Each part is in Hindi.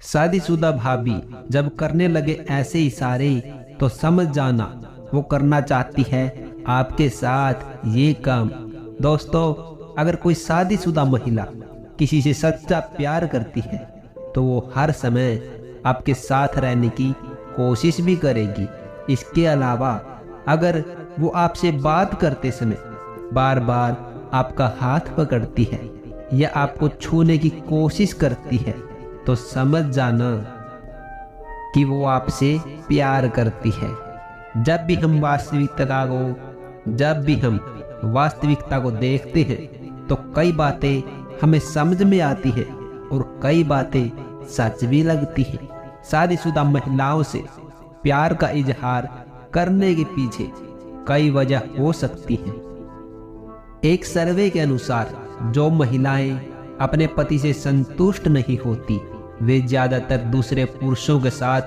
शादीशुदा भाभी जब करने लगे ऐसे इशारे तो समझ जाना वो करना चाहती है आपके साथ ये काम। दोस्तों, अगर कोई शादीशुदा महिला किसी से सच्चा प्यार करती है तो वो हर समय आपके साथ रहने की कोशिश भी करेगी। इसके अलावा अगर वो आपसे बात करते समय बार बार आपका हाथ पकड़ती है या आपको छूने की कोशिश करती है तो समझ जाना कि वो आपसे प्यार करती है। जब भी हम वास्तविकता को देखते हैं तो कई बातें हमें समझ में आती है और कई बातें सच भी लगती हैं। शादीशुदा महिलाओं से प्यार का इजहार करने के पीछे कई वजह हो सकती हैं। एक सर्वे के अनुसार जो महिलाएं अपने पति से संतुष्ट नहीं होती वे ज्यादातर दूसरे पुरुषों के साथ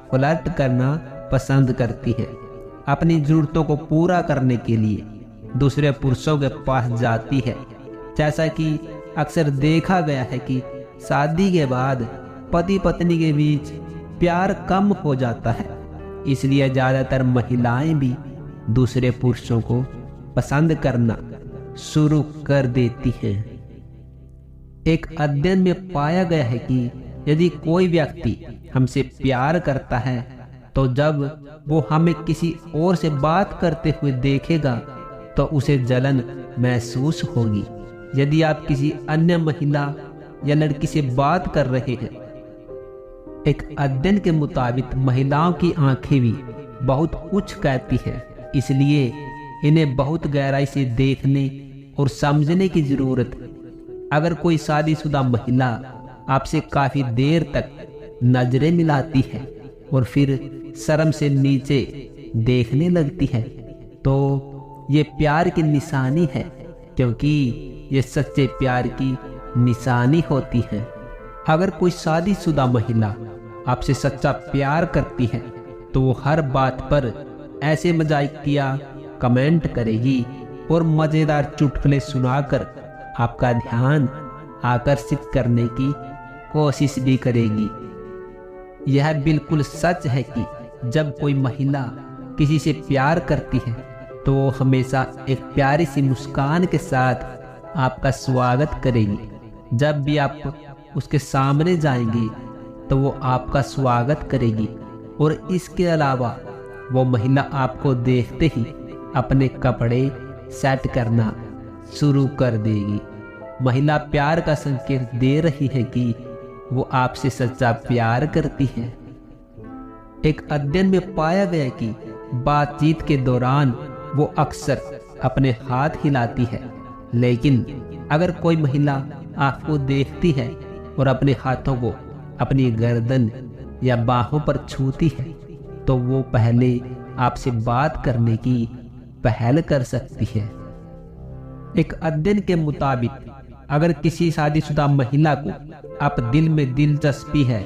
फ्लर्ट करना पसंद करती हैं। अपनी जरूरतों को पूरा करने के लिए दूसरे पुरुषों के पास जाती है। जैसा कि अक्सर देखा गया है कि शादी के बाद पति पत्नी के बीच प्यार कम हो जाता है, इसलिए ज्यादातर महिलाएं भी दूसरे पुरुषों को पसंद करना शुरू कर देती हैं। एक अध्ययन में पाया गया है कि यदि कोई व्यक्ति हमसे प्यार करता है तो जब वो हमें किसी और से बात करते हुए देखेगा तो उसे जलन महसूस होगी। यदि आप किसी अन्य महिला या लड़की से बात कर रहे हैं, एक अध्ययन के मुताबिक महिलाओं की आंखें भी बहुत कुछ कहती हैं, इसलिए इन्हें बहुत गहराई से देखने और समझने की जरूरत है। अगर कोई शादीशुदा महिला आपसे काफी देर तक नजरें मिलाती है और फिर शर्म से नीचे देखने लगती है तो ये प्यार की निशानी है, क्योंकि ये सच्चे प्यार की निशानी होती है। अगर कोई शादीशुदा महिला आपसे सच्चा प्यार करती है तो वो हर बात पर ऐसे मजाकिया कमेंट करेगी और मजेदार चुटकुले सुनाकर आपका ध्यान आकर्षित करने की कोशिश भी करेगी। यह बिल्कुल सच है कि जब कोई महिला किसी से प्यार करती है तो वो हमेशा एक प्यारी सी मुस्कान के साथ आपका स्वागत करेगी। जब भी आप उसके सामने जाएंगे तो वो आपका स्वागत करेगी और इसके अलावा वो महिला आपको देखते ही अपने कपड़े सेट करना शुरू कर देगी। महिला प्यार का संकेत दे रही है कि वो आपसे सच्चा प्यार करती है। एक अध्ययन में पाया गया कि बातचीत के दौरान वो अक्सर अपने हाथ हिलाती है, लेकिन अगर कोई महिला आपको देखती है और अपने हाथों को अपनी गर्दन या बाहों पर छूती है तो वो पहले आपसे बात करने की पहल कर सकती है। एक अध्ययन के मुताबिक अगर किसी शादीशुदा महिला को आप दिल में दिलचस्पी है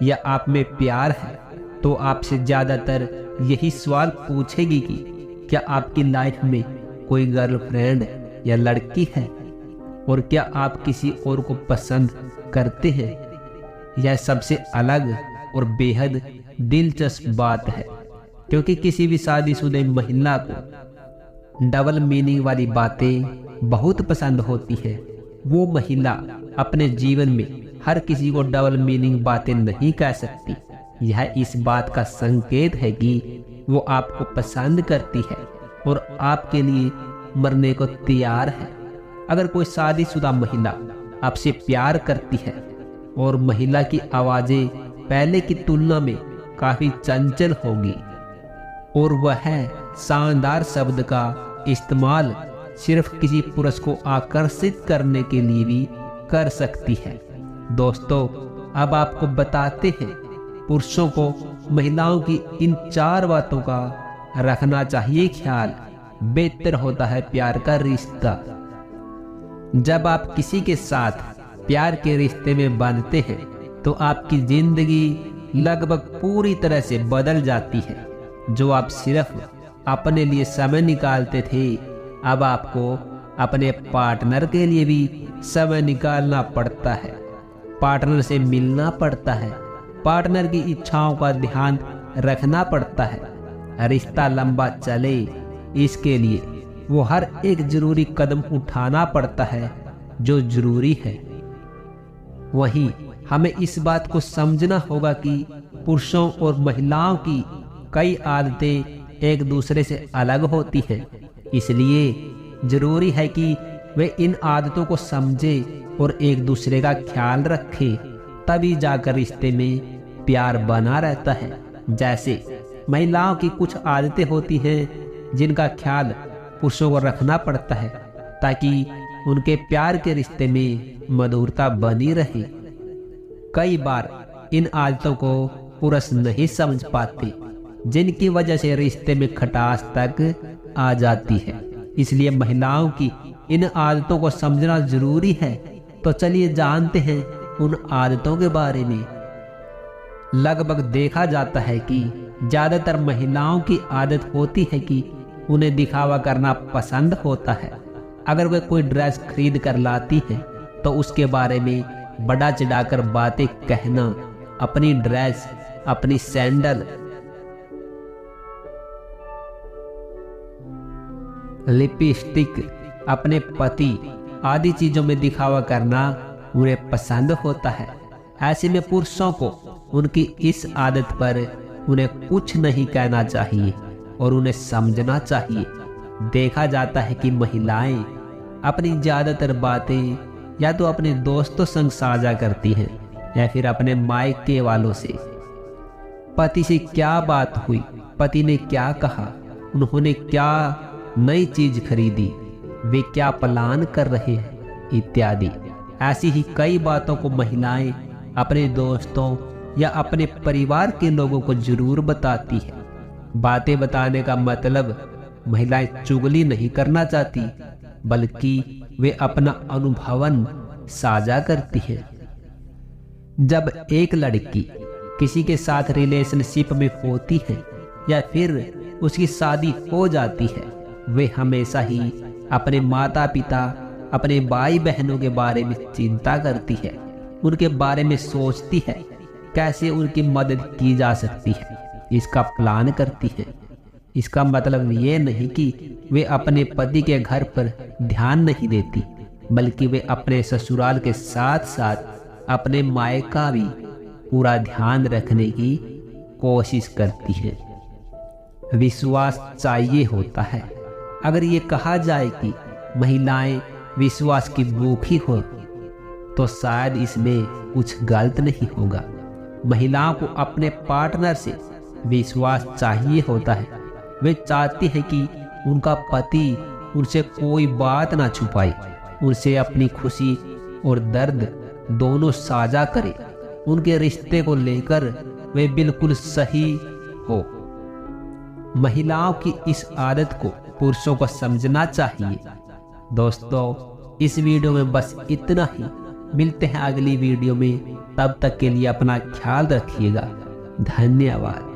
या आप में प्यार है तो आपसे ज्यादातर यही सवाल पूछेगी कि क्या आपकी लाइफ में कोई गर्लफ्रेंड या लड़की है और क्या आप किसी और को पसंद करते हैं। यह सबसे अलग और बेहद दिलचस्प बात है, क्योंकि किसी भी शादीशुदा महिला को डबल मीनिंग वाली बातें बहुत पसंद होती है। वो महिला अपने जीवन में हर किसी को डबल मीनिंग बातें नहीं कह सकती। यह इस बात का संकेत है कि वो आपको पसंद करती है और आपके लिए मरने को तैयार है। अगर कोई शादीशुदा महिला आपसे प्यार करती है और महिला की आवाजें पहले की तुलना में काफी चंचल होगी और वह शानदार शब्द का इस्तेमाल सिर्फ किसी पुरुष को आकर्षित करने के लिए भी कर सकती है। दोस्तों, अब आपको बताते हैं पुरुषों को महिलाओं की इन 4 बातों का रखना चाहिए ख्याल। बेहतर होता है प्यार का रिश्ता। जब आप किसी के साथ प्यार के रिश्ते में बंधते हैं तो आपकी जिंदगी लगभग पूरी तरह से बदल जाती है। जो आप सिर्फ अपने लिए समय निकालते थे, अब आपको अपने पार्टनर के लिए भी समय निकालना पड़ता है। पार्टनर से मिलना पड़ता है, पार्टनर की इच्छाओं का ध्यान रखना पड़ता है। रिश्ता लंबा चले इसके लिए वो हर एक जरूरी कदम उठाना पड़ता है जो जरूरी है। वहीं हमें इस बात को समझना होगा कि पुरुषों और महिलाओं की कई आदतें एक दूसरे से अलग होती हैं, इसलिए जरूरी है कि वे इन आदतों को समझे और एक दूसरे का ख्याल रखें, तभी जाकर रिश्ते में प्यार बना रहता है। जैसे महिलाओं की कुछ आदतें होती हैं जिनका ख्याल पुरुषों को रखना पड़ता है ताकि उनके प्यार के रिश्ते में मधुरता बनी रहे। कई बार इन आदतों को पुरुष नहीं समझ पाते, जिनकी वजह से रिश्ते में खटास तक आ जाती है। इसलिए महिलाओं की इन आदतों को समझना जरूरी है। तो चलिए जानते हैं उन आदतों के बारे में। लगभग देखा जाता है कि ज्यादातर महिलाओं की आदत होती है कि उन्हें दिखावा करना पसंद होता है। अगर वे कोई ड्रेस खरीद कर लाती है तो उसके बारे में बड़ा चढ़ाकर बातें कहना, अपनी ड्रेस, अपनी सैंडल, लिपस्टिक, अपने पति आदि चीजों में दिखावा करना उन्हें पसंद होता है। ऐसे में पुरुषों को उनकी इस आदत पर उन्हें कुछ नहीं कहना चाहिए और उन्हें समझना चाहिए। देखा जाता है कि महिलाएं अपनी ज्यादातर बातें या तो अपने दोस्तों संग साझा करती हैं या फिर अपने मायके वालों से। पति से क्या बात हुई, पति ने क्या कहा, उन्होंने क्या नई चीज खरीदी, वे क्या प्लान कर रहे हैं इत्यादि। ऐसी ही कई बातों को महिलाएं अपने दोस्तों या अपने परिवार के लोगों को जरूर बताती है। बातें बताने का मतलब महिलाएं चुगली नहीं करना चाहती, बल्कि वे अपना अनुभवन साझा करती हैं। जब एक लड़की किसी के साथ रिलेशनशिप में होती है या फिर उसकी शादी हो जाती है, वे हमेशा ही अपने माता पिता, अपने भाई बहनों के बारे में चिंता करती है, उनके बारे में सोचती है, कैसे उनकी मदद की जा सकती है, इसका प्लान करती है। इसका मतलब ये नहीं कि वे अपने पति के घर पर ध्यान नहीं देती, बल्कि वे अपने ससुराल के साथ साथ अपने मायका भी पूरा ध्यान रखने की कोशिश करती है। विश्वास चाहिए होता है। अगर ये कहा जाए कि महिलाएं विश्वास की भूखी हो तो शायद इसमें कुछ गलत नहीं होगा। महिलाओं को अपने पार्टनर से विश्वास चाहिए होता है। वे चाहती है कि उनका पति उनसे कोई बात ना छुपाए, उनसे अपनी खुशी और दर्द दोनों साझा करे। उनके रिश्ते को लेकर वे बिल्कुल सही हो। महिलाओं की इस आदत को पुरुषों को समझना चाहिए। दोस्तों, इस वीडियो में बस इतना ही। मिलते हैं अगली वीडियो में, तब तक के लिए अपना ख्याल रखिएगा। धन्यवाद।